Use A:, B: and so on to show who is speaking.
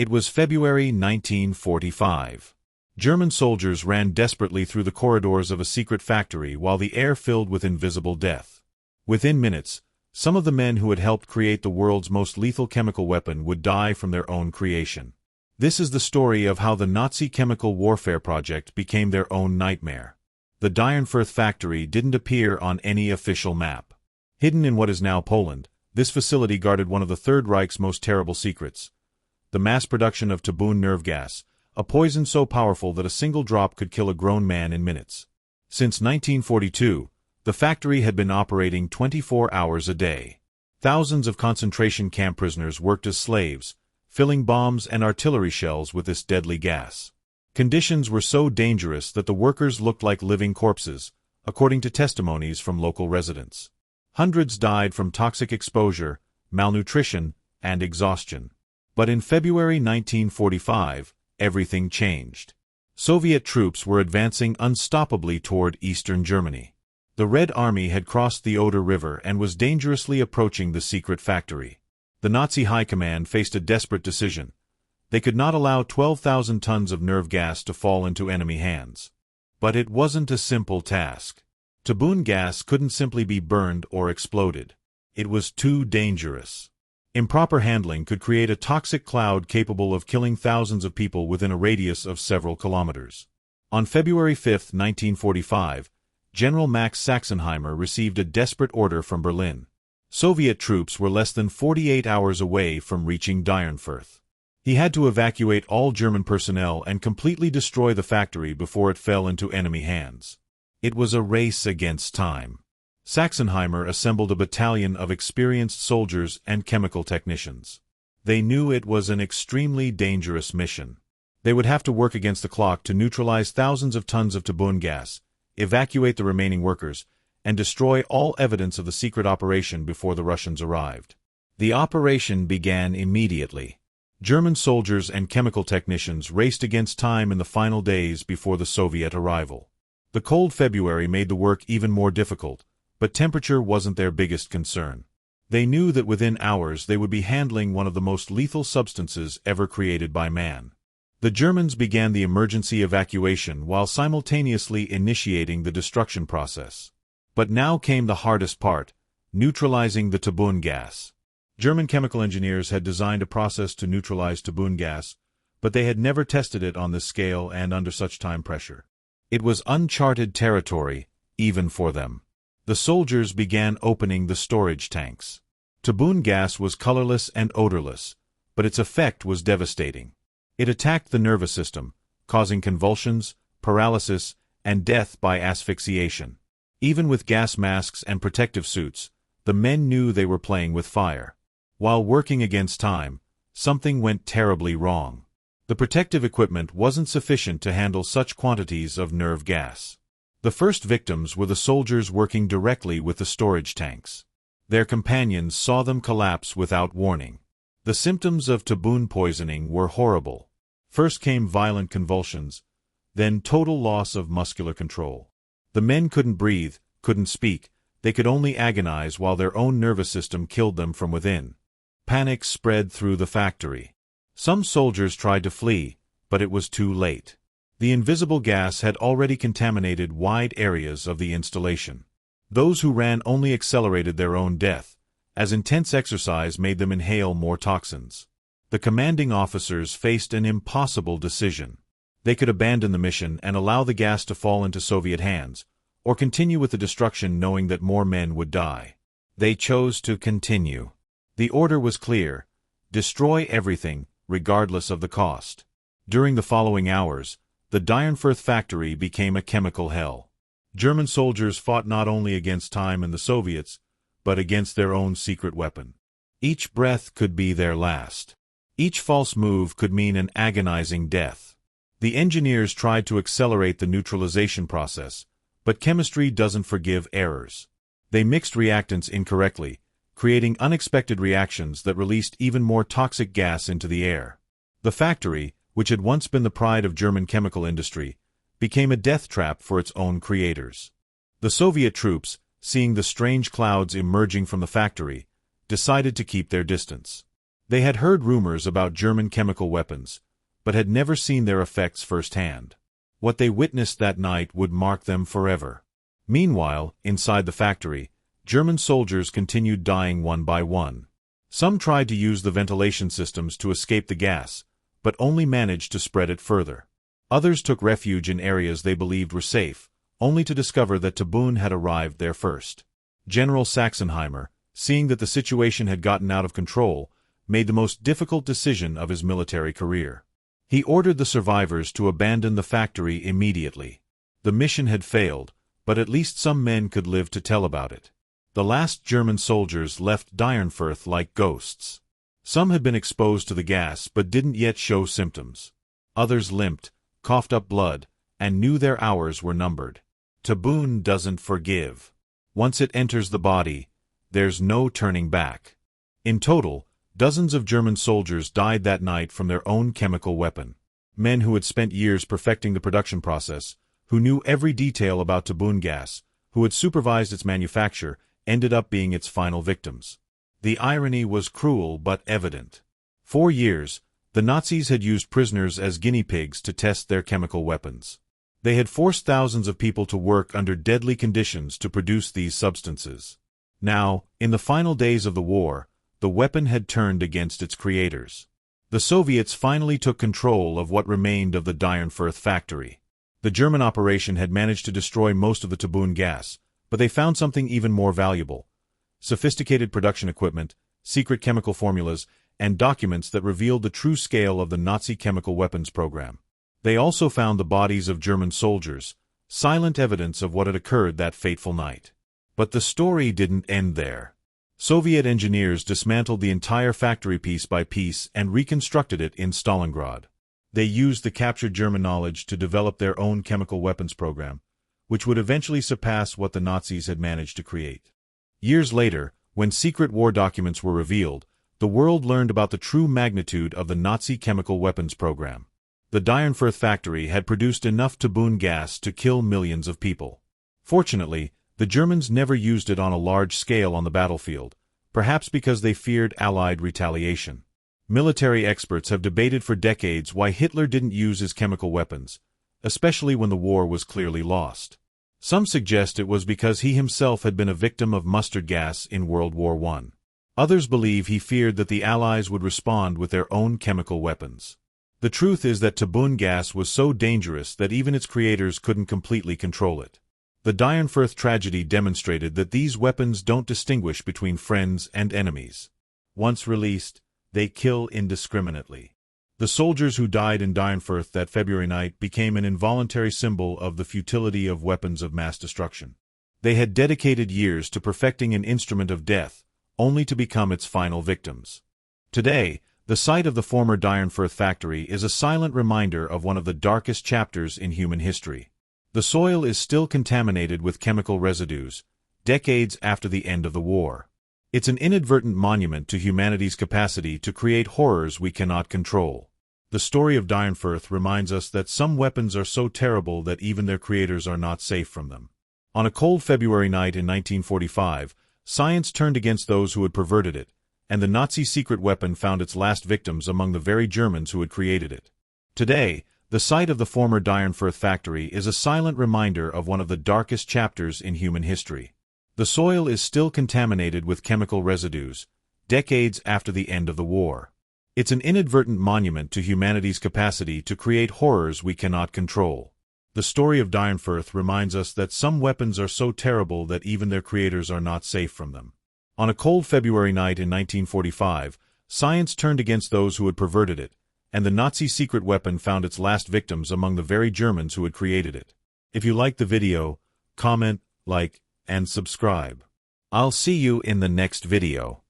A: It was February 1945. German soldiers ran desperately through the corridors of a secret factory while the air filled with invisible death. Within minutes, some of the men who had helped create the world's most lethal chemical weapon would die from their own creation. This is the story of how the Nazi chemical warfare project became their own nightmare. The Dyhernfurth factory didn't appear on any official map. Hidden in what is now Poland, this facility guarded one of the Third Reich's most terrible secrets: the mass production of Tabun nerve gas, a poison so powerful that a single drop could kill a grown man in minutes. Since 1942, the factory had been operating 24 hours a day. Thousands of concentration camp prisoners worked as slaves, filling bombs and artillery shells with this deadly gas. Conditions were so dangerous that the workers looked like living corpses, according to testimonies from local residents. Hundreds died from toxic exposure, malnutrition, and exhaustion. But in February 1945, everything changed. Soviet troops were advancing unstoppably toward eastern Germany. The Red Army had crossed the Oder River and was dangerously approaching the secret factory. The Nazi high command faced a desperate decision. They could not allow 12,000 tons of nerve gas to fall into enemy hands. But it wasn't a simple task. Tabun gas couldn't simply be burned or exploded. It was too dangerous. Improper handling could create a toxic cloud capable of killing thousands of people within a radius of several kilometers. On February 5, 1945, General Max Sachsenheimer received a desperate order from Berlin. Soviet troops were less than 48 hours away from reaching Dyhernfurth. He had to evacuate all German personnel and completely destroy the factory before it fell into enemy hands. It was a race against time. Sachsenheimer assembled a battalion of experienced soldiers and chemical technicians. They knew it was an extremely dangerous mission. They would have to work against the clock to neutralize thousands of tons of Tabun gas, evacuate the remaining workers, and destroy all evidence of the secret operation before the Russians arrived. The operation began immediately. German soldiers and chemical technicians raced against time in the final days before the Soviet arrival. The cold February made the work even more difficult, but temperature wasn't their biggest concern. They knew that within hours they would be handling one of the most lethal substances ever created by man. The Germans began the emergency evacuation while simultaneously initiating the destruction process. But now came the hardest part: neutralizing the Tabun gas. German chemical engineers had designed a process to neutralize Tabun gas, but they had never tested it on this scale and under such time pressure. It was uncharted territory, even for them. The soldiers began opening the storage tanks. Tabun gas was colorless and odorless, but its effect was devastating. It attacked the nervous system, causing convulsions, paralysis, and death by asphyxiation. Even with gas masks and protective suits, the men knew they were playing with fire. While working against time, something went terribly wrong. The protective equipment wasn't sufficient to handle such quantities of nerve gas. The first victims were the soldiers working directly with the storage tanks. Their companions saw them collapse without warning. The symptoms of Tabun poisoning were horrible. First came violent convulsions, then total loss of muscular control. The men couldn't breathe, couldn't speak, they could only agonize while their own nervous system killed them from within. Panic spread through the factory. Some soldiers tried to flee, but it was too late. The invisible gas had already contaminated wide areas of the installation. Those who ran only accelerated their own death, as intense exercise made them inhale more toxins. The commanding officers faced an impossible decision. They could abandon the mission and allow the gas to fall into Soviet hands, or continue with the destruction knowing that more men would die. They chose to continue. The order was clear: destroy everything, regardless of the cost. During the following hours, the Dyhernfurth factory became a chemical hell. German soldiers fought not only against time and the Soviets, but against their own secret weapon. Each breath could be their last. Each false move could mean an agonizing death. The engineers tried to accelerate the neutralization process, but chemistry doesn't forgive errors. They mixed reactants incorrectly, creating unexpected reactions that released even more toxic gas into the air. The factory, which had once been the pride of German chemical industry, became a death trap for its own creators. The Soviet troops, seeing the strange clouds emerging from the factory, decided to keep their distance. They had heard rumors about German chemical weapons, but had never seen their effects firsthand. What they witnessed that night would mark them forever. Meanwhile, inside the factory, German soldiers continued dying one by one. Some tried to use the ventilation systems to escape the gas, but only managed to spread it further. Others took refuge in areas they believed were safe, only to discover that Tabun had arrived there first. General Sachsenheimer, seeing that the situation had gotten out of control, made the most difficult decision of his military career. He ordered the survivors to abandon the factory immediately. The mission had failed, but at least some men could live to tell about it. The last German soldiers left Dyhernfurth like ghosts. Some had been exposed to the gas but didn't yet show symptoms. Others limped, coughed up blood, and knew their hours were numbered. Tabun doesn't forgive. Once it enters the body, there's no turning back. In total, dozens of German soldiers died that night from their own chemical weapon. Men who had spent years perfecting the production process, who knew every detail about Tabun gas, who had supervised its manufacture, ended up being its final victims. The irony was cruel but evident. For years, the Nazis had used prisoners as guinea pigs to test their chemical weapons. They had forced thousands of people to work under deadly conditions to produce these substances. Now, in the final days of the war, the weapon had turned against its creators. The Soviets finally took control of what remained of the Dyhernfurth factory. The German operation had managed to destroy most of the Tabun gas, but they found something even more valuable: sophisticated production equipment, secret chemical formulas, and documents that revealed the true scale of the Nazi chemical weapons program. They also found the bodies of German soldiers, silent evidence of what had occurred that fateful night. But the story didn't end there. Soviet engineers dismantled the entire factory piece by piece and reconstructed it in Stalingrad. They used the captured German knowledge to develop their own chemical weapons program, which would eventually surpass what the Nazis had managed to create. Years later, when secret war documents were revealed, the world learned about the true magnitude of the Nazi chemical weapons program. The Dyhernfurth factory had produced enough Tabun gas to kill millions of people. Fortunately, the Germans never used it on a large scale on the battlefield, perhaps because they feared Allied retaliation. Military experts have debated for decades why Hitler didn't use his chemical weapons, especially when the war was clearly lost. Some suggest it was because he himself had been a victim of mustard gas in World War I. Others believe he feared that the Allies would respond with their own chemical weapons. The truth is that Tabun gas was so dangerous that even its creators couldn't completely control it. The Dyhernfurth tragedy demonstrated that these weapons don't distinguish between friends and enemies. Once released, they kill indiscriminately. The soldiers who died in Dyhernfurth that February night became an involuntary symbol of the futility of weapons of mass destruction. They had dedicated years to perfecting an instrument of death, only to become its final victims. Today, the site of the former Dyhernfurth factory is a silent reminder of one of the darkest chapters in human history. The soil is still contaminated with chemical residues, decades after the end of the war. It's an inadvertent monument to humanity's capacity to create horrors we cannot control. The story of Dyhernfurth reminds us that some weapons are so terrible that even their creators are not safe from them. On a cold February night in 1945, science turned against those who had perverted it, and the Nazi secret weapon found its last victims among the very Germans who had created it. Today, the site of the former Dyhernfurth factory is a silent reminder of one of the darkest chapters in human history. The soil is still contaminated with chemical residues, decades after the end of the war. It's an inadvertent monument to humanity's capacity to create horrors we cannot control. The story of Dyhernfurth reminds us that some weapons are so terrible that even their creators are not safe from them. On a cold February night in 1945, science turned against those who had perverted it, and the Nazi secret weapon found its last victims among the very Germans who had created it. If you liked the video, comment, like, and subscribe. I'll see you in the next video.